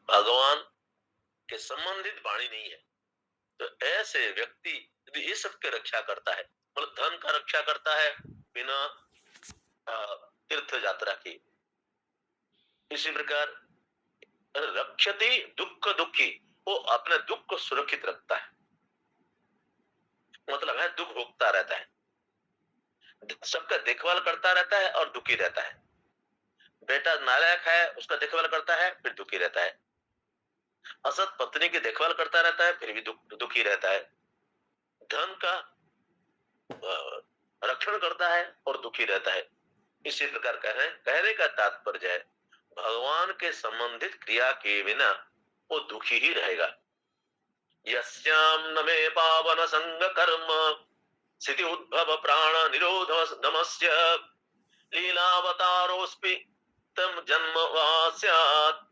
भगवान के संबंधित वाणी नहीं है। तो ऐसे व्यक्ति यदि ये सब की रक्षा करता है, मतलब धन का रक्षा करता है बिना तीर्थ यात्रा की, इसी प्रकार रक्षति दुख दुखी, वो अपने दुख को सुरक्षित रखता है, मतलब है दुख भोगता रहता है, सबका देखभाल करता रहता है और दुखी रहता है। बेटा नालायक है, उसका देखभाल करता है फिर दुखी रहता है। असत पत्नी की देखभाल करता रहता है फिर भी दुखी रहता है। धन का रक्षण करता है और दुखी रहता है। इसी प्रकार कहने का तात्पर्य है भगवान के संबंधित क्रिया के बिना वो दुखी ही रहेगा। यस्याम न मे पावन संग कर्म स्थिति उद्भव प्राण निरोध नमस्य लीलावतारोस्पि तम जन्म वास्यात्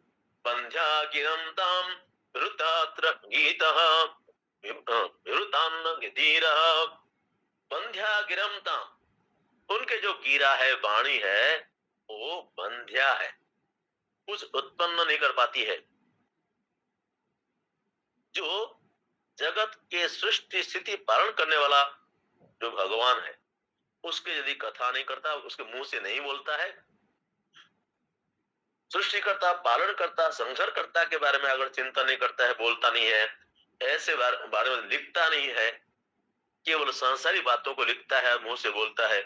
बंध्या गिरं ताम वृतात्र गीतः विवृतान्न गिधीरः। बंध्या गिरम ताम, उनके जो गिरा है वाणी है वो बंध्या है, कुछ उत्पन्न नहीं कर पाती है। जो जगत के सृष्टि स्थिति पालन करने वाला जो भगवान है उसके यदि कथा नहीं करता, उसके मुंह से नहीं बोलता है, सृष्टिकर्ता पालनकर्ता संहारकर्ता के बारे में अगर चिंता नहीं करता है, बोलता नहीं है, ऐसे बारे में लिखता नहीं है, केवल संसारी बातों को लिखता है, मुंह से बोलता है,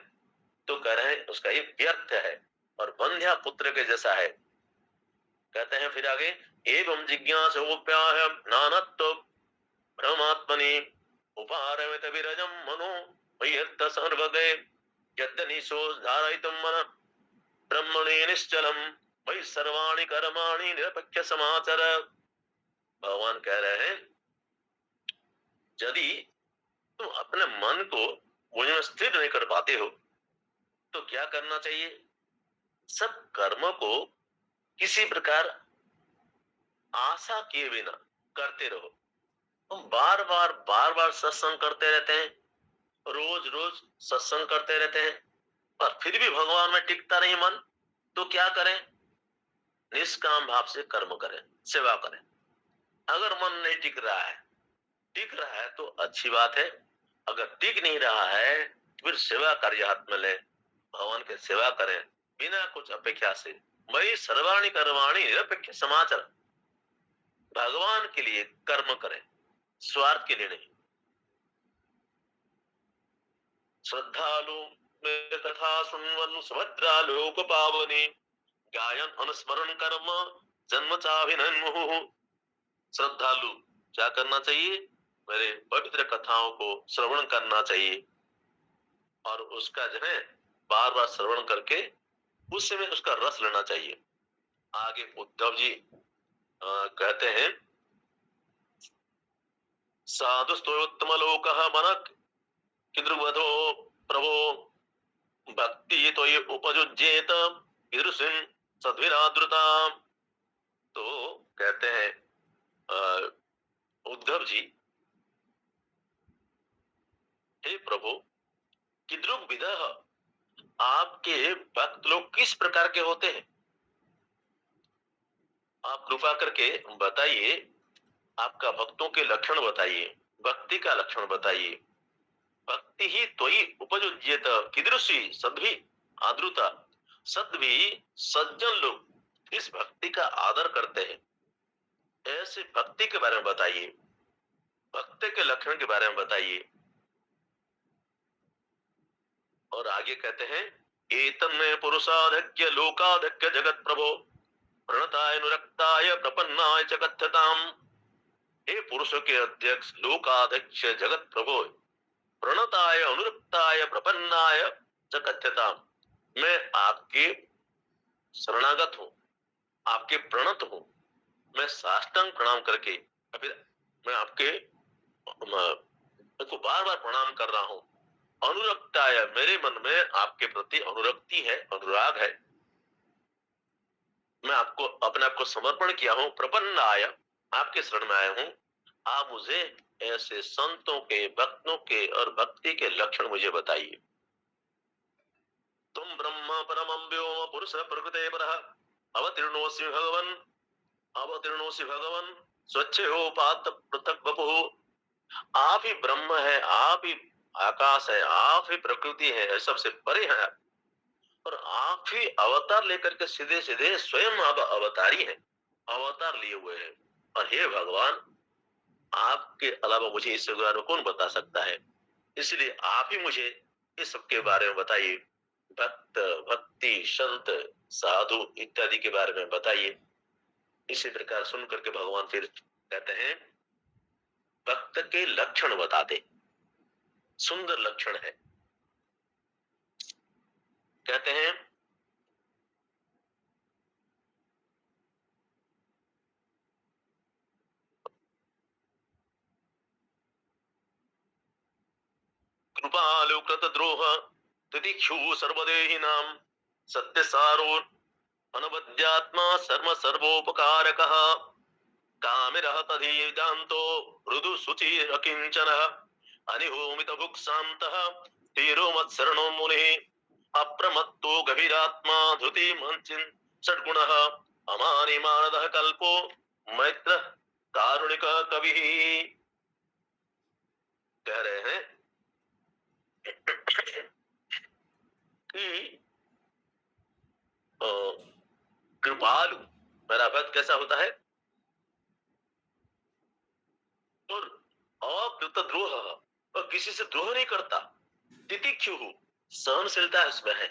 तो कह रहे हैं उसका ये व्यर्थ है और बंध्या पुत्र के जैसा है। कहते हैं फिर आगे, एवं जिज्ञासोप्याह नानत्व ब्रह्मात्मनि उपारमित विरजम मनो वैयर्थ सर्वगे यद्दनिशो धारयितुं मन ब्रह्मणे निश्चलम वही सर्वाणि कर्माणि निरपेक्ष समाचर। भगवान कह रहे हैं यदि तुम अपने मन को मुझ में स्थिर नहीं कर पाते हो तो क्या करना चाहिए? सब कर्म को किसी प्रकार आशा किए बिना करते रहो। तुम बार बार सत्संग करते रहते हैं, रोज रोज सत्संग करते रहते हैं, पर फिर भी भगवान में टिकता नहीं मन, तो क्या करें? निष्काम भाव से कर्म करें, सेवा करें। अगर मन नहीं टिक रहा है, टिक रहा है तो अच्छी बात है, अगर टिक नहीं रहा है तो फिर सेवा कार्य हाथ में ले, भगवान के सेवा करें बिना कुछ अपेक्षा से। वही सर्वाणी कर्माणी निरपेक्ष समाचार, भगवान के लिए कर्म करें, स्वार्थ के लिए नहीं। श्रद्धालु में कथा सुनवन सुभद्रा लोक पावनी गायन अनुस्मरण कर्म जन्म चाभिनन्मुहु। श्रद्धालु क्या करना चाहिए? मेरे पवित्र कथाओं को श्रवण करना चाहिए और उसका जो है बार बार श्रवण करके उससे में उसका रस लेना चाहिए। आगे उद्धव जी कहते हैं, साधु स्तोत्तम लोक मनक किद्रुवधो प्रभो भक्ति तो ये उपजुज्येत ईदृशिं सद्विराद्रुता। तो कहते हैं उद्धव जी, हे प्रभु किद्रुक विदह, आपके भक्त लोग किस प्रकार के होते हैं? आप कृपा करके बताइए, आपका भक्तों के लक्षण बताइए, भक्ति का लक्षण बताइए। भक्ति ही त्वयि उपजुज्येत कीदृशी सद्भि आद्रुता, सद्भि सज्जन लोग इस भक्ति का आदर करते हैं, ऐसे भक्ति के बारे में बताइए, भक्ति के लक्षण के बारे में बताइए। और आगे कहते हैं, एतन्मे पुरुषाधक्य लोकाधक्य जगत प्रभो प्रणताय अनुरक्ताय प्रपन्नाय च कथ्यताम। हे पुरुष के अध्यक्ष लोकाध्यक्ष जगत प्रभो प्रणताय अनुरक्ताय प्रपन्नाय च कथ्यताम, मैं आपके शरणागत हूँ, आपके प्रणत हूँ, मैं साष्टांग प्रणाम करके फिर मैं आपके को बार बार प्रणाम कर रहा हूँ। अनुरक्ताय, मेरे मन में आपके प्रति अनुरक्ति है, अनुराग है, मैं आपको अपने आप को समर्पण किया हूँ। प्रपन्नाय, आपके शरण में आया हूँ, आप मुझे ऐसे संतों के भक्तों के और भक्ति के लक्षण मुझे बताइए। तुम ब्रह्म परमं व्योम पुरुष प्रकृते परः अवतीर्णोऽस्मि भगवन् अवतीर्णोसि भगवन स्वच्छ हो पात पृथक बपु। आप ही ब्रह्म है, आप ही आकाश है, आप ही प्रकृति है, सबसे परे है आप। और आप ही अवतार लेकर के सीधे सीधे स्वयं अब अवतारी हैं, अवतार लिए हुए हैं। और हे भगवान, आपके अलावा मुझे इस बारे में कौन बता सकता है? इसलिए आप ही मुझे इस सब के बारे में बताइए। भक्त, भक्ति, संत, साधु इत्यादि के बारे में बताइए। इसी प्रकार सुन करके भगवान फिर कहते हैं, भक्त के लक्षण बता दे। सुंदर लक्षण है। कहते हैं, कृपालु कृतद्रोह तितिक्षु सर्वदेहिनां सत्यसारो अनवद्यात्मा सर्व सर्वोपकारकः कामिरः तदीजान्तो मृदु शुचिरकिञ्चनः अनिहोमित भुक्सान्तः धीरो मत्सरणो मुनिः अप्रमत्तो गभीरात्मा धृति मंचिन षड्गुणः अमानि मानदः कल्पो मैत्रः कारुणिकः कविः। कह रहे हैं कि कृपालु मेरा भक्त कैसा होता है, और अकृत द्रोह, और किसी से द्रोह नहीं करता। तितिक्षु सहनशीलता उसमें है,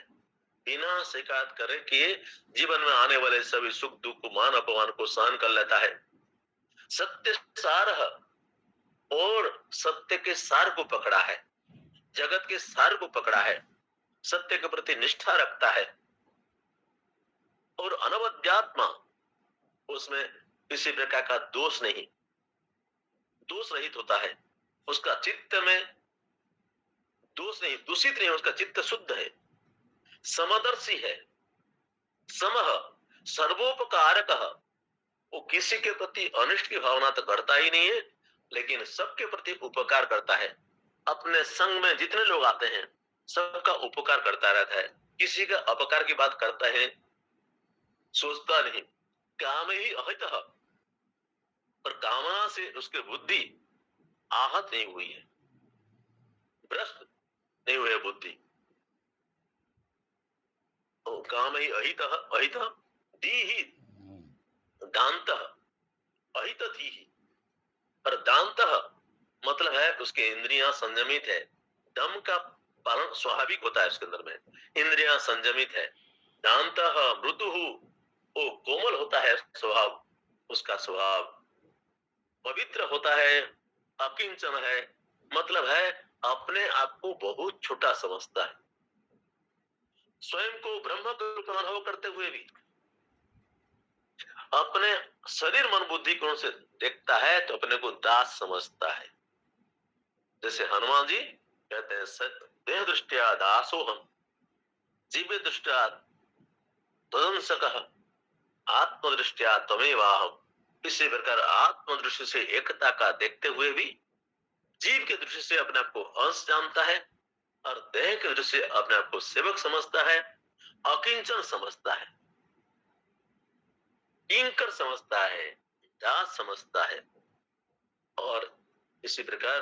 बिना शिकायत करे कि जीवन में आने वाले सभी सुख दुख मान अपमान को सहन कर लेता है। सत्य सार, और सत्य के सार को पकड़ा है, जगत के सार को पकड़ा है, सत्य के प्रति निष्ठा रखता है। और अनवद्यात्मा, उसमें किसी प्रकार का दोष नहीं, दोष रहित होता है। उसका चित्त में दोष नहीं, दूषित नहीं, उसका चित्त शुद्ध है, समदर्शी है, समह सर्वोपकारक। वो किसी के प्रति अनिष्ट की भावना तो करता ही नहीं है, लेकिन सबके प्रति उपकार करता है। अपने संग में जितने लोग आते हैं सबका उपकार करता रहता है, किसी का अपकार की बात करता है सोचता नहीं। काम ही अहित, पर कामना से उसकी बुद्धि आहत नहीं हुई है, भ्रष्ट नहीं हुई है बुद्धि। तो काम ही अहित, अहित दी ही दांत, अहित धी ही। पर दांत मतलब है उसकी इंद्रियां संयमित है, दम का पालन स्वाभाविक होता है उसके अंदर में, इंद्रियां संयमित है। दांत मृदु, वो कोमल होता है स्वभाव, उसका स्वभाव पवित्र होता है, अकिंचन है, मतलब है अपने आप को बहुत छोटा समझता है। स्वयं को ब्रह्म के रूप में अनुभव करते हुए भी अपने शरीर मन बुद्धि कोण से देखता है तो अपने को दास समझता है। जैसे हनुमान जी कहते हैं, देह दृष्टिया दासो हम, जीव दृष्टिया तदंसकः, आत्मदृष्टिया त्वमेवाहम्। इसी प्रकार आत्मदृष्टि से एकता का देखते हुए भी जीव के दृष्टि से अपने आप को अंश जानता है, और देह के दृष्टि से अपने आप को सेवक समझता है, अकिंचन समझता है, किंकर समझता है, दास समझता है। और इसी प्रकार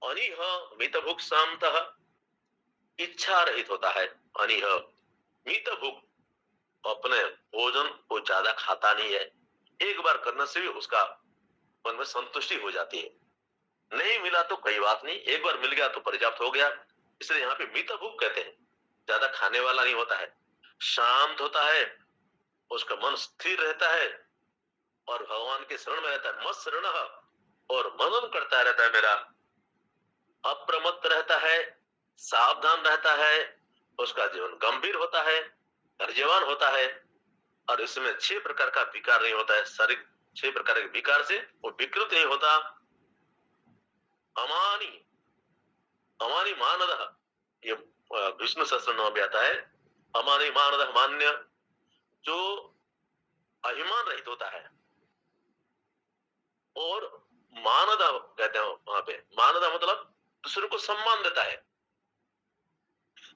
अनिह मित भुक शांतः, इच्छा रहित होता है। अनिह मित भुक, अपने भोजन को ज्यादा खाता नहीं है, एक बार करने से भी उसका मन में संतुष्टि हो जाती है। नहीं मिला तो कोई बात नहीं, एक बार मिल गया तो पर्याप्त हो गया। इसलिए यहाँ पे मित भुक कहते हैं, ज्यादा खाने वाला नहीं होता है, शांत होता है, उसका मन स्थिर रहता है, और भगवान के शरण में रहता है। मत शरण, और मनन करता रहता है मेरा, अप्रमत्त रहता है, सावधान रहता है, उसका जीवन गंभीर होता है, धैर्यवान होता है। और इसमें 6 प्रकार का विकार नहीं होता है, शरीर 6 प्रकार के विकार से वो विकृत नहीं होता। अमानी, अमानी मानद, ये विष्णु सहस्त्र नाम भी आता है। अमानी मानद, मान्य, जो अभिमान रहित होता है। और मानद कहते हैं वहां पे, मानद मतलब दूसरों को सम्मान देता है,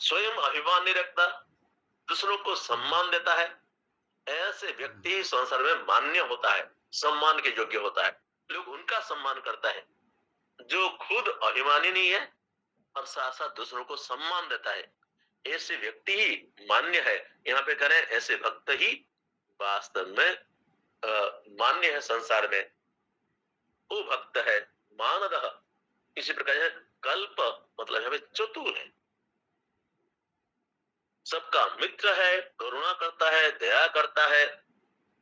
स्वयं अभिमान नहीं रखता, दूसरों को सम्मान देता है, ऐसे व्यक्ति ही संसार में मान्य होता है, सम्मान के योग्य होता है, लोग उनका सम्मान करता है जो खुद अभिमानी नहीं है और साथ साथ दूसरों को सम्मान देता है। ऐसे व्यक्ति ही मान्य है। यहाँ पे कह रहे हैं ऐसे भक्त ही वास्तव में मान्य है संसार में। वो भक्त है मानदः। इसी प्रकार है कल्प, मतलब यहाँ पे चतुर है, सबका मित्र है, करुणा करता है, दया करता है।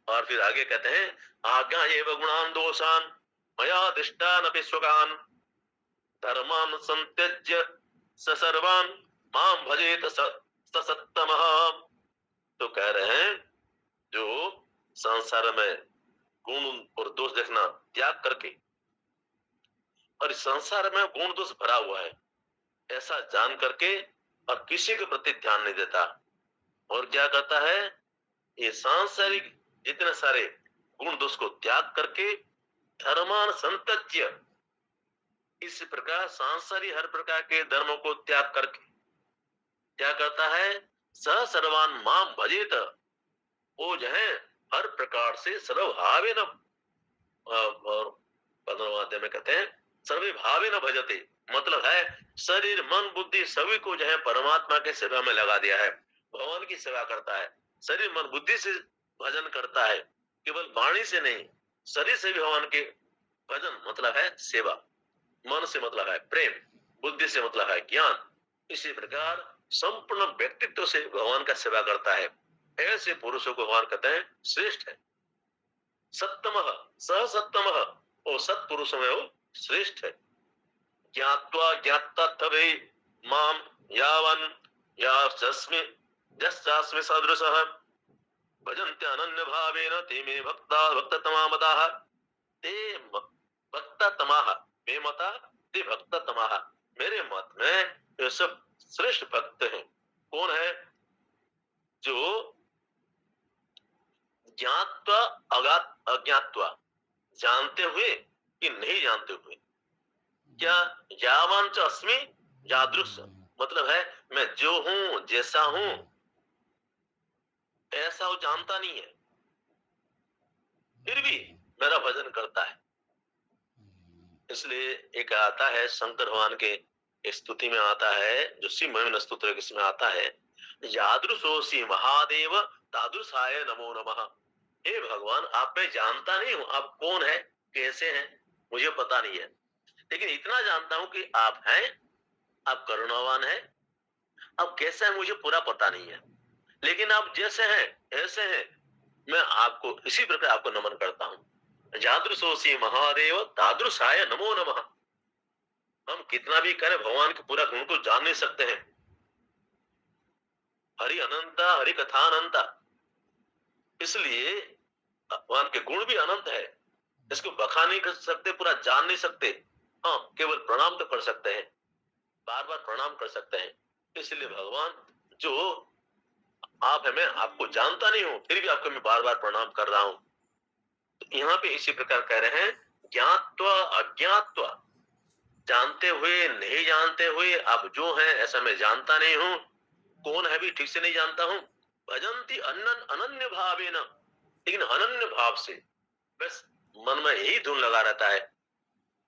और फिर आगे कहते हैं आज्ञा एवं गुणान दोषान मया दिष्टान अपि स्वगान धर्मान संत्यज्य स सर्वान माम भजेत स सत्तमः। तो कह रहे हैं जो संसार में गुण और दोष देखना त्याग करके, और इस संसार में गुण दोष भरा हुआ है ऐसा जान करके और किसी के प्रति ध्यान नहीं देता, और क्या करता है ये सांसारिक जितने सारे गुण दोष को त्याग करके धर्मान संत्यज्य, इस प्रकार सांसारिक हर प्रकार के धर्मों को त्याग करके क्या करता है स सर्वान माम भजेत, वो जो है हर प्रकार से सर्वभावे न, और 15वां अध्याय में कहते हैं सर्वे भावे न भजते, मतलब है शरीर मन बुद्धि सभी को जो है परमात्मा के सेवा में लगा दिया है, भगवान की सेवा करता है, शरीर मन बुद्धि से भजन करता है, केवल वाणी से नहीं शरीर से भी भगवान के भजन मतलब है सेवा, मन से मतलब है प्रेम, बुद्धि से मतलब है ज्ञान। इसी प्रकार संपूर्ण व्यक्तित्व से भगवान का सेवा करता है। ऐसे पुरुषों को भगवान कहते हैं श्रेष्ठ है। सत्तमः सह सत्तमः, वो सत्पुरुषों में वो श्रेष्ठ है। ज्ञात्वा ज्ञातत्वे माम यावन यास्मि यस्यास्मि सदृशः भजन्ते अनन्य भावेन ते मे भक्ता भक्ततमा मताः, ते भक्ततमाः मे मता ते भक्ततमाः। मेरे मत में ये सब श्रेष्ठ भक्त हैं। कौन है? जो ज्ञात्वा अज्ञात्वा, जानते हुए कि नहीं जानते हुए, क्या यावान च अस्मि यादृश, मतलब है मैं जो हूं जैसा हूं ऐसा वो जानता नहीं है, फिर भी मेरा भजन करता है। इसलिए एक आता है शंकर भगवान के स्तुति में आता है, जो श्री महिमन स्तोत्र इसमें आता है, यादृशोसी महादेव तादृशाय नमो नमः। हे भगवान आप मैं जानता नहीं हूं आप कौन है कैसे हैं, मुझे पता नहीं है, लेकिन इतना जानता हूं कि आप हैं, आप करुणावान हैं, अब कैसा है मुझे पूरा पता नहीं है, लेकिन आप जैसे हैं ऐसे हैं, मैं आपको इसी प्रकार आपको नमन करता हूं। यादृशोसी महादेव तादृशाय नमो नमः। हम कितना भी करें भगवान के पूरा गुण को जान नहीं सकते हैं। हरि अनंता हरि कथा अनंता, इसलिए भगवान के गुण भी अनंत है, इसको बखा नहीं कर सकते, पूरा जान नहीं सकते। हाँ केवल प्रणाम तो कर सकते हैं, बार बार प्रणाम कर सकते हैं। इसलिए भगवान जो आप है, मैं आपको जानता नहीं हूं फिर भी आपको मैं बार बार प्रणाम कर रहा हूं। तो यहाँ पे इसी प्रकार कह रहे हैं ज्ञात्वा अज्ञात्वा, जानते हुए नहीं जानते हुए आप जो हैं ऐसा मैं जानता नहीं हूं, कौन है भी ठीक से नहीं जानता हूं। भजंती अनन्य भावे न, लेकिन अनन्य भाव से बस मन में यही धुन लगा रहता है।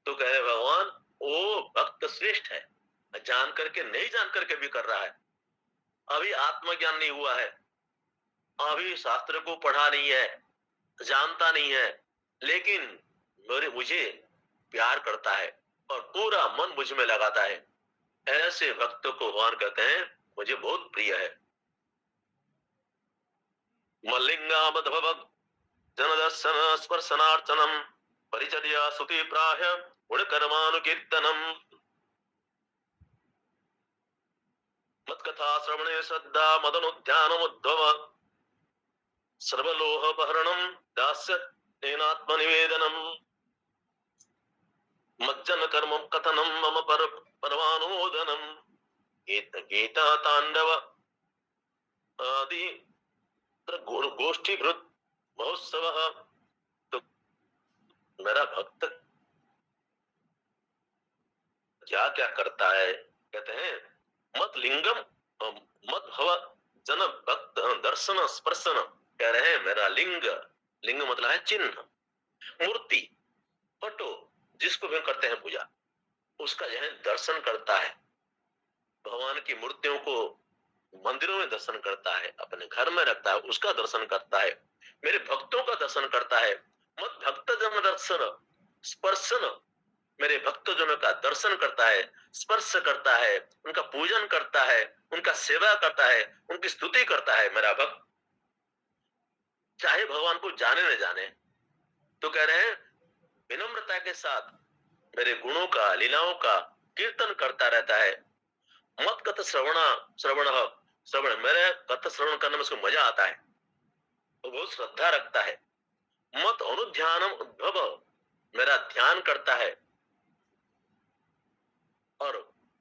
तो कह रहे भगवान वो भक्त श्रेष्ठ है, जान करके नहीं जान करके भी कर रहा है। अभी आत्मज्ञान नहीं हुआ है, अभी शास्त्र को पढ़ा नहीं है, जानता नहीं है, लेकिन मुझे प्यार करता है और पूरा मन मुझ में लगाता है। ऐसे भक्त को भगवान कहते हैं मुझे बहुत प्रिय है। मल्लिंगा मधभव जनदर्शन स्पर्शनार्चनम परिचर्या सुति प्राह गुण कर्मानुकीर्तनम मत्कथा श्रवणे श्रद्धा मदनुध्यानमुद्धव सर्वलोहपहरणम दास्य तेनात्मनिवेदनम मज्जन कर्म कथनम मम परमानुमोदनम गीता तांडव आदि गोष्ठीभृत महोत्सव। तो मेरा भक्त क्या क्या करता है, कहते हैं मत लिंगम मत भव जन भक्त दर्शन स्पर्शन कह रहे हैं मेरा लिंग, लिंग मतलब है चिन्ह, मूर्ति, फोटो, जिसको भी हम करते हैं पूजा, उसका जो है दर्शन करता है। भगवान की मूर्तियों को मंदिरों में दर्शन करता है, अपने घर में रखता है, उसका दर्शन करता है, मेरे भक्तों का दर्शन करता है। मत भक्त जन दर्शन स्पर्शन, मेरे भक्तजनों का दर्शन करता है, स्पर्श करता है, उनका पूजन करता है, उनका सेवा करता है, उनकी स्तुति करता है मेरा भक्त, चाहे भगवान को जाने न जाने। तो कह रहे हैं विनम्रता के साथ मेरे गुणों का, लीलाओं का कीर्तन करता रहता है। मत कथ श्रवण श्रवण श्रवण, मेरे कथ श्रवण करने में उसको मजा आता है, वो बहुत श्रद्धा रखता है। मत अनुध्यानम उद्भव, मेरा ध्यान करता है और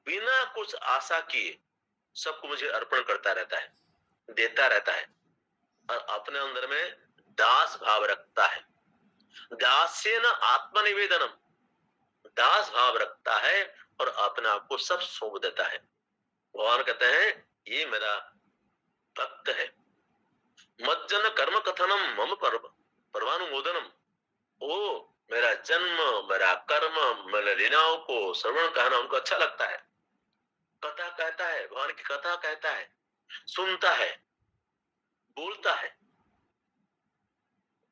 बिना कुछ आशा किए सबको मुझे अर्पण करता रहता है, देता रहता है, और अपने अंदर में दास भाव रखता है। दास्येन आत्मनिवेदनम, दास भाव रखता है और अपने आप को सब सौंप देता है। भगवान कहते हैं ये मेरा भक्त है। मज्जन कर्म कथनम मम परमानुमोदनम, ओ मेरा जन्म, मेरा कर्म, मेरे लीलाओं को श्रवण कहना उनको अच्छा लगता है। कथा कहता है, भगवान की कथा कहता है, सुनता है, बोलता है,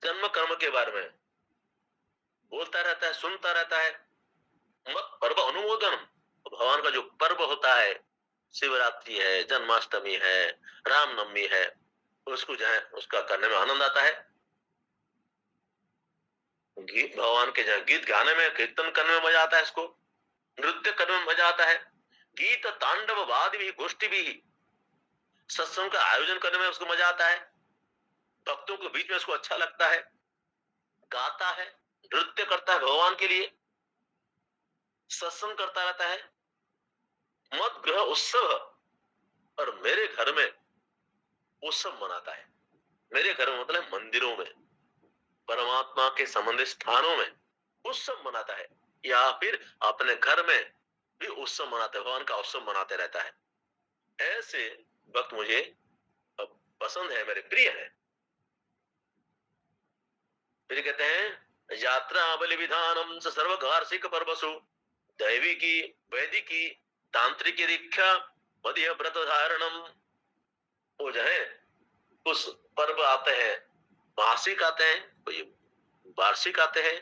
जन्म कर्म के बारे में बोलता रहता है, सुनता रहता है। मत पर्व अनुमोदन, भगवान का जो पर्व होता है, शिवरात्रि है, जन्माष्टमी है, रामनवमी है, उसको जो है उसका करने में आनंद आता है। गीत, भगवान के जहाँ गीत गाने में, कीर्तन करने में मजा आता है, इसको नृत्य करने में मजा आता है। गीत तांडव वाद भी, गोष्ठी भी, सत्संग का आयोजन करने में उसको मजा आता है, भक्तों के बीच में उसको अच्छा लगता है, गाता है, नृत्य करता है भगवान के लिए, सत्संग करता रहता है। मत ग्रह उत्सव, और मेरे घर में उत्सव मनाता है। मेरे घर में मतलब मंदिरों में, परमात्मा के संबंधित स्थानों में उत्सव मनाता है, या फिर अपने घर में भी उत्सव मनाते, भगवान का उत्सव मनाते रहता है। ऐसे भक्त मुझे पसंद है, मेरे प्रिय है। फिर कहते हैं यात्रा बलि विधानम सर्व वार्षिक पर्वसु, दैविकी वैदिकी तांत्रिक दीक्षा मध्य व्रत धारणम। वो जो है कुछ पर्व आते हैं, मासिक आते हैं, कोई वार्षिक आते हैं,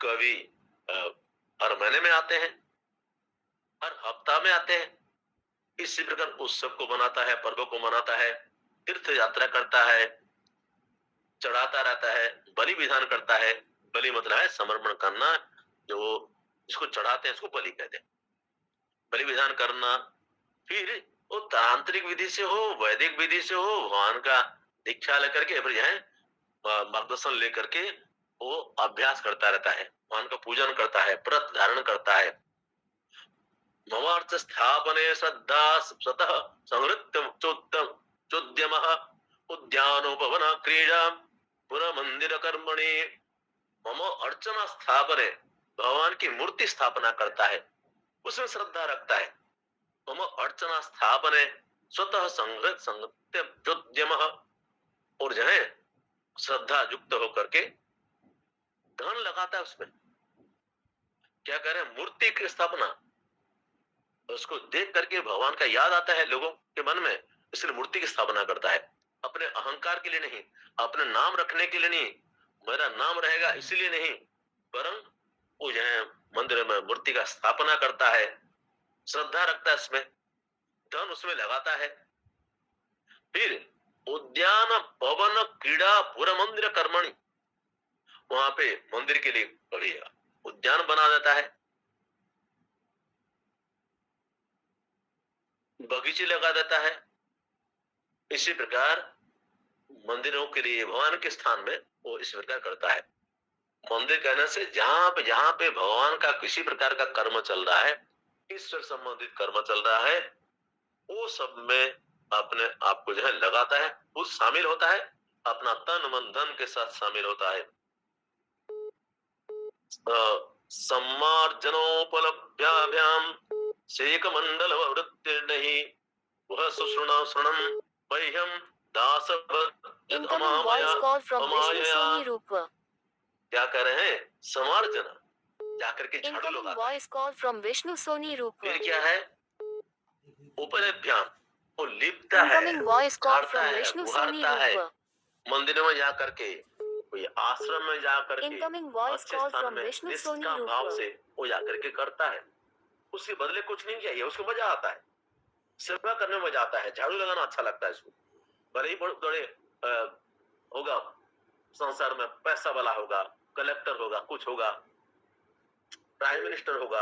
कभी हर महीने में आते हैं, हर हफ्ता में आते हैं। इसी प्रकार उत्सव को मनाता है, पर्व को मनाता है, तीर्थ यात्रा करता है, चढ़ाता रहता है, बलि विधान करता है। बलि मतलब है समर्पण करना, जो जिसको चढ़ाते हैं उसको बलि कहते हैं, बलि विधान करना। फिर वो तांत्रिक विधि से हो, वैदिक विधि से हो, भगवान का दीक्षा लेकर के फिर है मार्गदर्शन लेकर के वो अभ्यास करता रहता है, भगवान का पूजन करता है, व्रत धारण करता है। ममार्थ स्थापने श्रद्धा स्वतः संहृत्य चोद्यम उद्यानोपवन क्रीड़ा पुरा मंदिर कर्मणि। मम अर्चना स्थापने, भगवान की मूर्ति स्थापना करता है, उसमें श्रद्धा रखता है। मम अर्चना स्थापने स्वतः संहृत संहृत्योद्यम, और जो है श्रद्धा युक्त होकर के धन लगाता है उसमें। क्या कह रहे हैं, मूर्ति की स्थापना, उसको देख करके भगवान का याद आता है लोगों के मन में, इसलिए मूर्ति की स्थापना करता है। अपने अहंकार के लिए नहीं, अपने नाम रखने के लिए नहीं, मेरा नाम रहेगा इसलिए नहीं, वरन वो जो है मंदिर में मूर्ति का स्थापना करता है, श्रद्धा रखता है, इसमें धन उसमें लगाता है। फिर उद्यान पवन क्रीड़ा पूरा मंदिर कर्मणि, वहां पे मंदिर के लिए बढ़िया उद्यान बना देता है, बगीचे लगा देता है। इसी प्रकार मंदिरों के लिए, भगवान के स्थान में वो इस प्रकार करता है। मंदिर कहने से जहां पे भगवान का किसी प्रकार का कर्म चल रहा है, ईश्वर संबंधित कर्म चल रहा है, वो सब में अपने आप को जो है लगाता है, वो शामिल होता है, अपना तन मन धन के साथ शामिल होता है। सम्मार्जनोपलभ्याभ्याम शेक मंडल वृत्ति नहीं, वह सुश्रुण श्रणम मह्यम दास यद Incoming अमामया voice call from Vishnu अमायया, Soni Rupa. क्या कर रहे हैं, समार्जना, जाकर के झाड़ू Incoming लगाता है। voice call from Vishnu Soni Rupa. फिर क्या है, उपलभ्याम, वो लिपता है, Incoming voice call झाड़ता from है, Vishnu Soni बुहारता है, Rupa. मंदिरों में जा करके, कोई आश्रम में जा करके, Incoming voice अच्छे call स्थान from में Vishnu Soni निष्काम भाव Rupa. से वो जा करके करता है। उसके बदले कुछ नहीं चाहिए, उसको मजा आता है, सेवा करने में मजा आता है, झाड़ू लगाना अच्छा लगता है उसको। भले ही बहुत बड़े होगा, संसार में पैसा वाला होगा, कलेक्टर होगा, कुछ होगा, प्राइम मिनिस्टर होगा,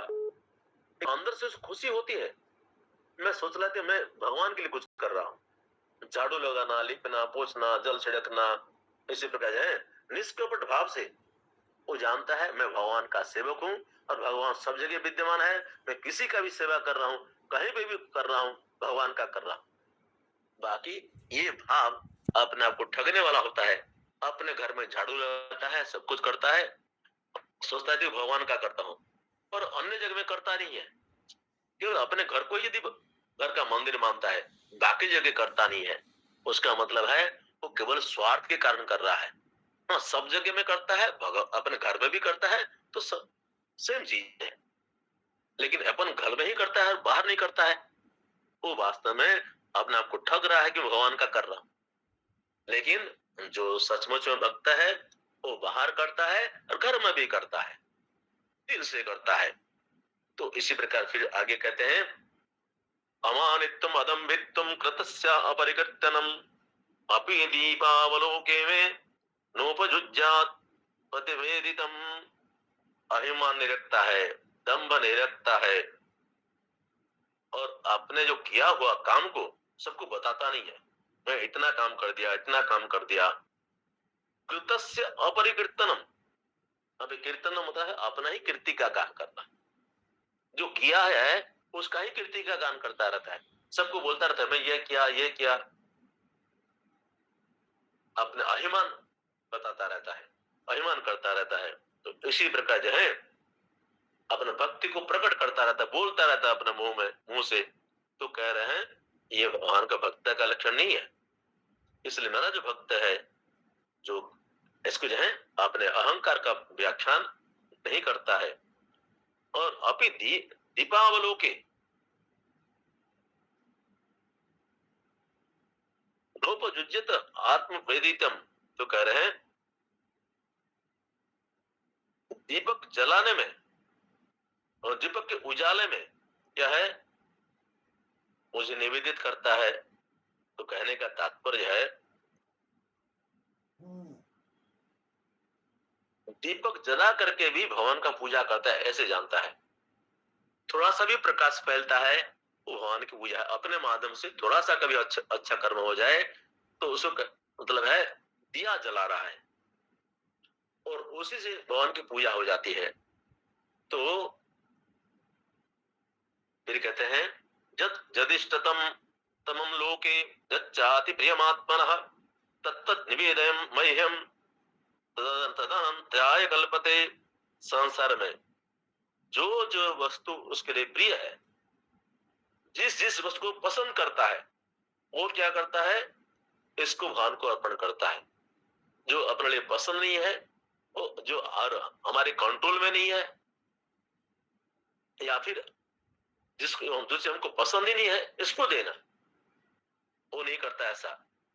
अंदर से उसको खुशी होती है। मैं सोच रहा था मैं भगवान के लिए कुछ कर रहा हूँ, झाड़ू लगाना, लिपना, पोछना, जल छिड़कना, इसी प्रकार है, निष्कपट भाव से वो जानता है मैं भगवान का सेवक हूँ और भगवान सब जगह विद्यमान है, मैं किसी का भी सेवा कर रहा हूँ, कहीं पे भी कर रहा हूँ, भगवान का कर रहा हूँ। बाकी ये भाव अपने आप को ठगने वाला होता है, अपने घर में झाड़ू लगाता है, सब कुछ करता है, सोचता है कि भगवान का करता हूँ, और अन्य जगह में करता नहीं है। केवल अपने घर को यदि घर का मंदिर मानता है, बाकी जगह करता नहीं है, उसका मतलब है वो केवल स्वार्थ के कारण कर रहा है। हाँ, सब जगह में करता है, अपने घर में भी करता है, तो सब सेम चीज है, लेकिन अपन घर में ही करता है और बाहर नहीं करता है, वो वास्तव में अपने आप को ठग रहा है कि भगवान का कर रहा हूं। लेकिन जो सचमुच में भक्त है वो बाहर करता है और घर में भी करता है, दिल से करता है। तो इसी प्रकार फिर आगे कहते हैं, अमानित्वम अदम्भित्वम कृतस्य अपरिवर्तनम अपि दीपावलोके में नोपजुज्जात प्रतिवेदितम। अभिमान नहीं रखता है, दंभ नहीं रखता है, और आपने जो किया हुआ काम को सबको बताता नहीं है, मैं इतना काम कर दिया, इतना काम कर दिया। कृतस्य अपरिकीर्तनम, अभी कीर्तन मतलब है अपना ही कीर्ति का गान करना, जो किया है उसका ही कीर्ति का गान करता रहता है, सबको बोलता रहता है मैं ये किया, ये किया, अपने अभिमान बताता रहता है, अभिमान करता रहता है। तो इसी प्रकार जो है अपने भक्ति को प्रकट करता रहता है, बोलता रहता है अपने मुंह से। तो कह रहे हैं ये भगवान का भक्त का लक्षण नहीं है। इसलिए मेरा जो भक्त है, जो इसको जो है अपने अहंकार का व्याख्यान नहीं करता है, और अपि दीपावलोके नोपजुज्यत आत्म वेदितम, तो कह रहे हैं दीपक जलाने में और दीपक के उजाले में क्या है, मुझे निवेदित करता है। तो कहने का तात्पर्य है दीपक जला करके भी भगवान का पूजा करता है, ऐसे जानता है। थोड़ा सा भी प्रकाश फैलता है वो भगवान की पूजा है, अपने माध्यम से थोड़ा सा कभी अच्छा कर्म हो जाए तो उसको मतलब है दिया जला रहा है, और उसी से भगवान की पूजा हो जाती है। तो फिर कहते हैं जद जदिष्टतम तमम लोके यच्चाति प्रियमात्मनः तत्तत् निवेदयम् मह्यम तदनंतराय कल्पते। संसार में जो जो वस्तु उसके लिए प्रिय है, जिस जिस वस्तु को पसंद करता है, वो क्या करता है, इसको भगवान को अर्पण करता है। जो अपने लिए पसंद नहीं है, वो जो हमारे कंट्रोल में नहीं है, या फिर जिसको जिससे हमको पसंद ही नहीं है, इसको देना, वो नहीं करता ऐसा।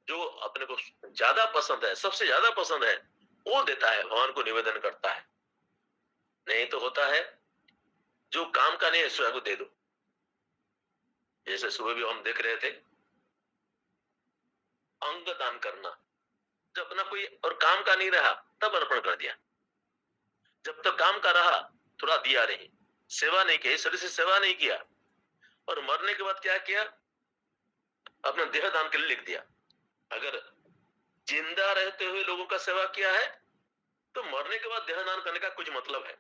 जो अपने को ज्यादा पसंद है, सबसे ज्यादा पसंद है, वो देता है, भगवान को निवेदन करता है। नहीं तो होता है जो काम का नहीं है स्वयं को दे दो। जैसे सुबह भी हम देख रहे थे, अंग दान करना, जब अपना कोई और काम का नहीं रहा तब अर्पण कर दिया, जब तक काम का रहा थोड़ा दिया नहीं, सेवा नहीं की, शरीर से सेवा नहीं किया, और मरने के बाद क्या किया, अपना देह दान के लिए लिख दिया। अगर जिंदा रहते हुए लोगों का सेवा किया है तो मरने के बाद देह दान करने का कुछ मतलब है,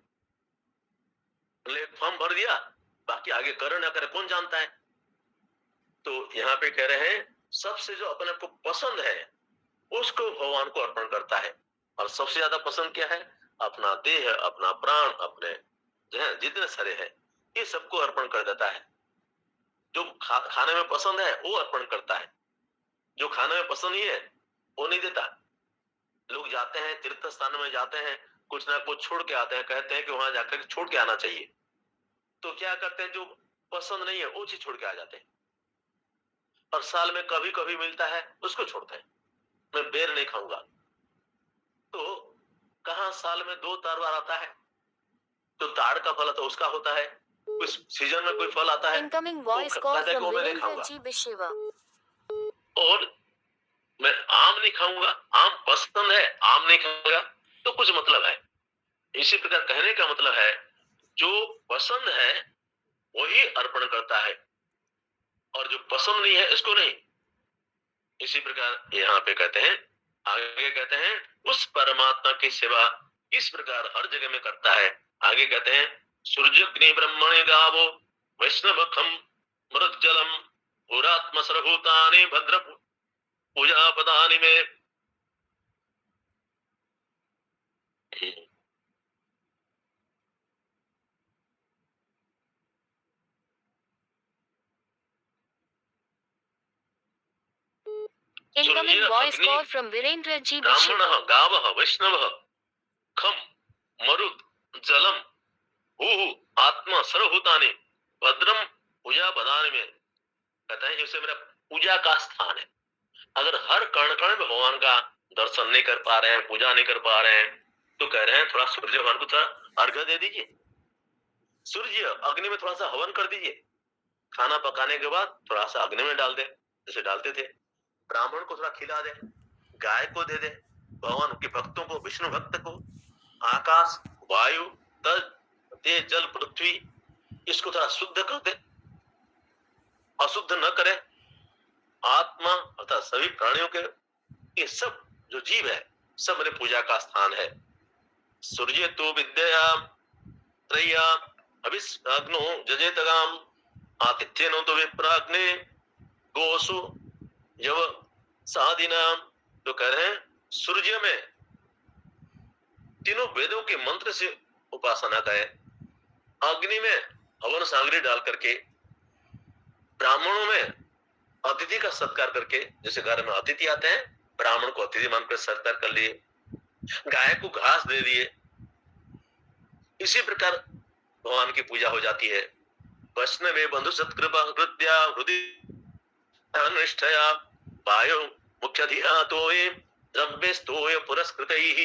फॉर्म भर दिया, बाकी आगे करे ना करे कौन जानता है। तो यहाँ पे कह रहे हैं सबसे जो अपने को पसंद है उसको भगवान को अर्पण करता है। और सबसे ज्यादा पसंद क्या है, अपना देह, अपना प्राण, अपने जितने सारे हैं ये सबको अर्पण कर देता है। जो खाने में पसंद है वो अर्पण करता है, जो खाने में पसंद नहीं है वो नहीं देता। लोग जाते हैं तीर्थ स्थान में जाते हैं, कुछ ना कुछ छोड़ के आते हैं, कहते हैं कि वहां जाकर छोड़ के आना चाहिए। तो क्या करते हैं, जो पसंद नहीं है वो चीज छोड़ के आ जाते हैं, और साल में कभी कभी मिलता है उसको छोड़ते हैं। मैं बेर नहीं खाऊंगा। तो कहाँ साल में 2 बार आता है, तो ताड़ का फल तो उसका होता है, उस सीजन में कोई फल आता है Incoming वो voice call कहता है कि from वो मैं नहीं Virendra खाऊंगा। G. Bishiva. और मैं आम नहीं खाऊंगा, आम पसंद है, आम नहीं खाऊंगा, तो कुछ मतलब है। इसी प्रकार कहने का मतलब है, जो पसंद है वही अर्पण करता है, और जो पसंद नहीं है इसको नहीं। इसी प्रकार यहाँ पे कहते हैं, आगे कहते हैं, उस परमात्मा की सेवा इस प्रकार हर जगह में करता है। आगे कहते हैं, सूर्यग्नि ब्रह्मणे गावो वैष्णव खम मृतजलम पुरात्म सर्वभूतानि भद्र पूजा पदानि में। Incoming सूर्य voice अग्नि call from Virendra G. ब्राह्मण Bishiva. गाव वैष्णव खम मरुद जलम भू आत्मा सर्वभूतानि भद्रम पूजा पदानि में। कहता है इसे मेरा पूजा का स्थान है। अगर हर कण कण में भगवान का दर्शन नहीं कर पा रहे हैं, पूजा नहीं कर पा रहे हैं, तो कह रहे हैं थोड़ा सूर्य भगवान को थोड़ा अर्घ्य दे दीजिए, सूर्य अग्नि में थोड़ा सा हवन कर दीजिए, खाना पकाने के बाद थोड़ा सा अग्नि में डाल दे, जैसे डालते थे। ब्राह्मण को थोड़ा खिला दे, गाय को दे दे, भगवान के भक्तों को, विष्णु भक्त को, आकाश वायु तज तेज जल पृथ्वी, इसको थोड़ा शुद्ध कर दे, अशुद्ध न करे। आत्मा अर्थात सभी प्राणियों के, ये सब जो जीव है सब मेरे पूजा का स्थान है। सूर्य तो विद्या त्रय्या अग्नो जजेतगाम आतिथ्येनो तो विप्राग्ने गोसु यव सादिनाम। तो कह रहे हैं सूर्य में तीनों वेदों के मंत्र से उपासना करें, अग्नि में हवन सामग्री डाल करके, ब्राह्मणों में अतिथि का सत्कार करके, जैसे घर में अतिथि आते हैं ब्राह्मण को अतिथि मानकर सत्कार कर लिए, गाय को घास दे दिए। इसी प्रकार भगवान की पूजा हो जाती है। वैष्णवे बंधु सत्कृपा कृत्या हृदय निष्ठया वायु मुख्य धियातोय द्रव्यस्तोय पुरस्कृतैः।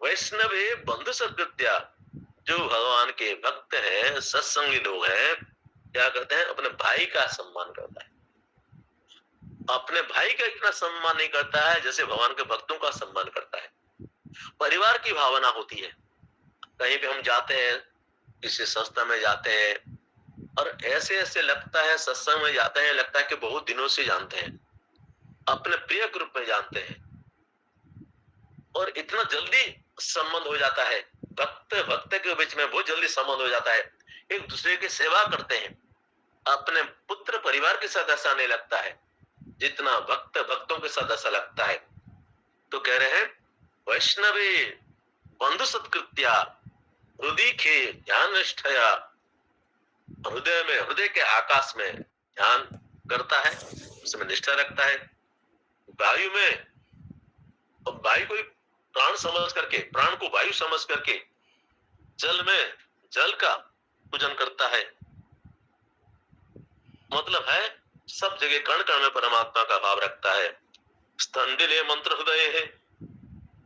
वैष्णवे बंधु सत्कृत्या, जो भगवान के भक्त हैं, सत्संगी लोग हैं, क्या करते हैं, अपने भाई का सम्मान करता है। अपने भाई का इतना सम्मान नहीं करता है जैसे भगवान के भक्तों का सम्मान करता है। परिवार की भावना होती है। कहीं पे हम जाते हैं, किसी संस्था में जाते हैं, और ऐसे ऐसे लगता है, सत्संग में जाते हैं, लगता है कि बहुत दिनों से जानते हैं, अपने प्रिय ग्रुप में जानते हैं, और इतना जल्दी संबंध हो जाता है, भक्त भक्त के बीच में बहुत जल्दी संबंध हो जाता है, एक दूसरे की सेवा करते हैं। अपने पुत्र परिवार के साथ ऐसा नहीं लगता है जितना भक्त भक्तों के साथ ऐसा लगता है। तो कह रहे हैं, वैष्णवे बंधु सत्कृत्या हृदय के ध्यान निष्ठया, हृदय में, हृदय के आकाश में ध्यान करता है, उसमें निष्ठा रखता है। वायु में, वायु को प्राण समझ करके, प्राण को वायु समझ करके, जल में जल का पूजन करता है। मतलब है सब जगह कण कण में परमात्मा का भाव रखता है। स्तंडिले मंत्र हृदय है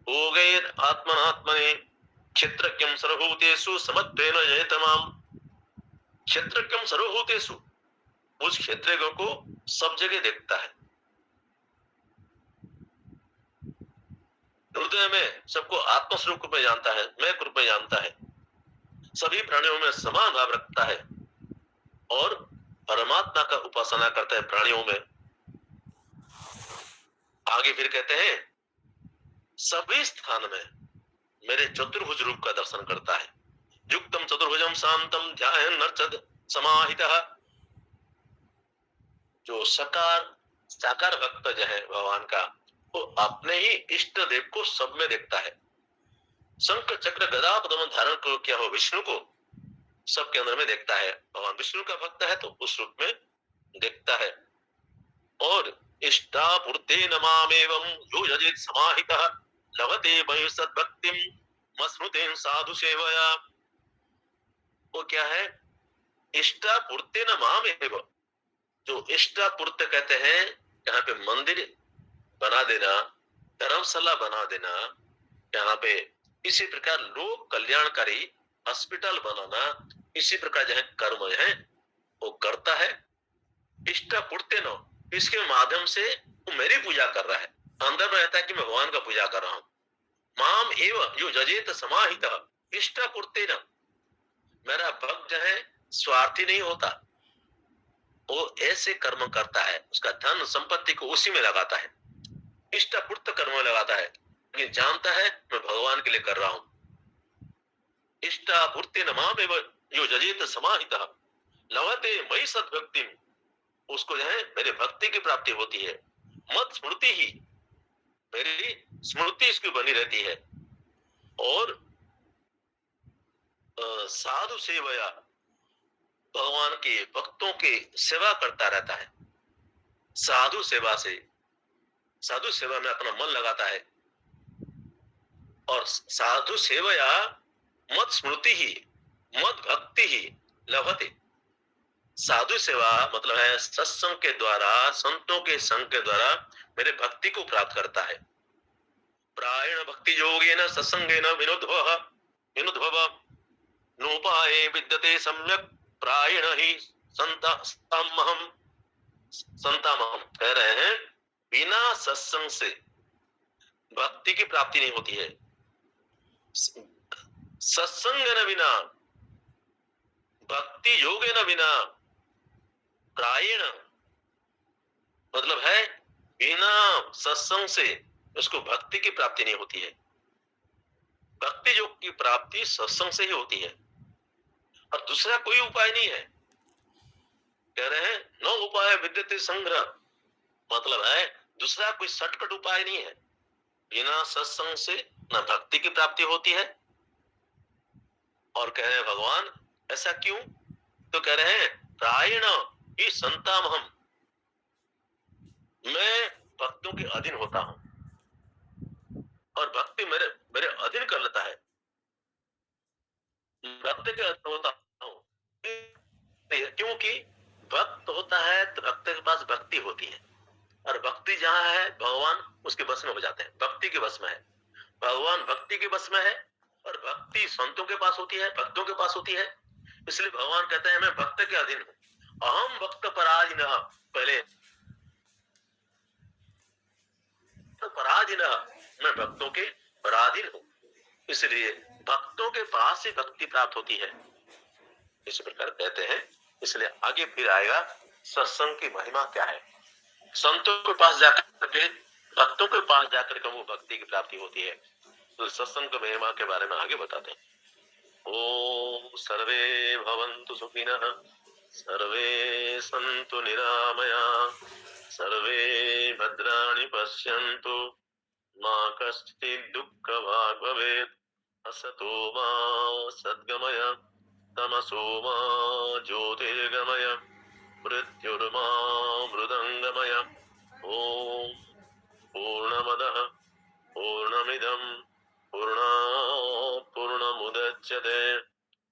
हो गए आत्मनात्मने क्षेत्रज्ञं सर्वभूतेषु समत्वेन जयतमाम। क्षेत्रज्ञं सर्वभूतेषु, उस क्षेत्रज्ञ को सब जगह देखता है, हृदय में सबको आत्मस्वरूप में जानता है, मैं रूप में जानता है, सभी प्राणियों में समान भाव रखता है, और परमात्मा का उपासना करता है प्राणियों में। आगे फिर कहते हैं, सभी स्थान में मेरे चतुर्भुज रूप का दर्शन करता है। युक्तम चतुर्भुजम शांतम ध्यान नर्चद समाहितः। जो साकार भक्त जो है भगवान का, वो अपने ही इष्ट देव को सब में देखता है। शंख चक्र गदा पद्म धारण को क्या हो, विष्णु को सबके अंदर में देखता है। भगवान विष्णु का भक्त है तो उस रूप में देखता है। और इष्टापूर्तेन मामेवं यो यजेत समाहितः लभते मयि सद्भक्तिं मस्मृतेन साधु सेवया। वो क्या है? इष्टापूर्तेन मामेव, जो इष्टापूर्त कहते हैं यहाँ पे मंदिर बना देना, धर्मशाला बना देना, यहाँ पे इसी प्रकार लोक कल्याणकारी हॉस्पिटल बनाना, इसी प्रकार जो है कर्म है वो करता है। इष्टापूर्ते न, इसके माध्यम से वो मेरी पूजा कर रहा है, अंदर में रहता है कि मैं भगवान का पूजा कर रहा हूं। माम एव जो जजेत समाहित इष्टापूर्ते न, मेरा भक्त जो है स्वार्थी नहीं होता, वो ऐसे कर्म करता है, उसका धन संपत्ति को उसी में लगाता है, इष्टापूर्त कर्म में लगाता है, लेकिन जानता है मैं भगवान के लिए कर रहा हूं। इष्टापूर्ते न माम एव जो जजेत समाहित लभते मयि सद्भक्ति, उसको जो है मेरे भक्ति की प्राप्ति होती है। मत स्मृति ही, मेरी स्मृति इसकी बनी रहती है। और साधु सेवया, भगवान के भक्तों की सेवा करता रहता है। साधु सेवा से, साधु सेवा में अपना मन लगाता है। और साधु सेवया मत स्मृति ही मत भक्ति ही लभते, साधु सेवा मतलब है सत्संग के द्वारा, संतों के संग के द्वारा मेरे भक्ति को प्राप्त करता है। प्रायण भक्ति योगेन सत्संगेन विनुद्भव नोपाये विद्यते सम्यक प्रायण ही संतामहम। संतामहम कह रहे हैं बिना सत्संग से भक्ति की प्राप्ति नहीं होती है। सत्संग न बिना, भक्ति योग न बिना, प्रायण मतलब है बिना सत्संग से उसको भक्ति की प्राप्ति नहीं होती है। भक्ति योग की प्राप्ति सत्संग से ही होती है, और दूसरा कोई उपाय नहीं है। कह रहे हैं न उपाय विद्यते संग्रह, मतलब है दूसरा कोई शॉर्टकट उपाय नहीं है। बिना सत्संग से न भक्ति की प्राप्ति होती है। और कह रहे हैं भगवान ऐसा क्यों? तो कह रहे हैं प्रायण ही संतामहम, मैं भक्तों के अधीन होता हूं और भक्ति मेरे मेरे अधीन कर लेता है। भक्त के अधीन होता हूं क्योंकि भक्त होता है तो भक्त के पास भक्ति होती है, और भक्ति जहां है भगवान उसके बस में हो जाते हैं, भक्ति के बस में है। भगवान भक्ति के बस में है, और भक्ति संतों के पास होती है, भक्तों के पास होती है। इसलिए भगवान कहते हैं मैं भक्त के अधीन हूं। अहम भक्त पराधीन, पहले तो पराधीन, मैं भक्तों के पराधीन हूं, इसलिए भक्तों के पास ही भक्ति प्राप्त होती है, इस प्रकार कहते हैं। इसलिए आगे फिर आएगा सत्संग की महिमा क्या है। संतों के पास जाकर के, भक्तों के पास जाकर के वो भक्ति की प्राप्ति होती है। तो सत्संग की महिमा के बारे में आगे बताते हैं। ओम सर्वे भवन्तु सुखिनः, सर्वे सन्तु निरामयाः, सर्वे भद्राणि पश्यन्तु, मा कश्चित् दुःखभाग् भवेत्। असतो मा सद्गमय, तमसो मा ज्योतिर्गमय, मृत्युर्मा मृदङ्गमय। ओम पूर्णमदः पूर्णमिदं पूर्णात् पूर्णमुदच्यते,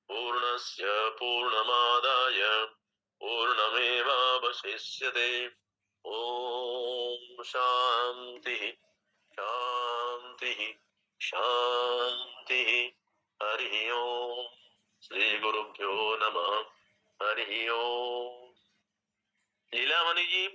पूर्णस्य पूर्णमादाय पूर्णमेवावशिष्यते। ओम शांति शांति शांति। हरि ओम। श्री गुरुभ्यो नमः। हरि ओम। लीलामणि जी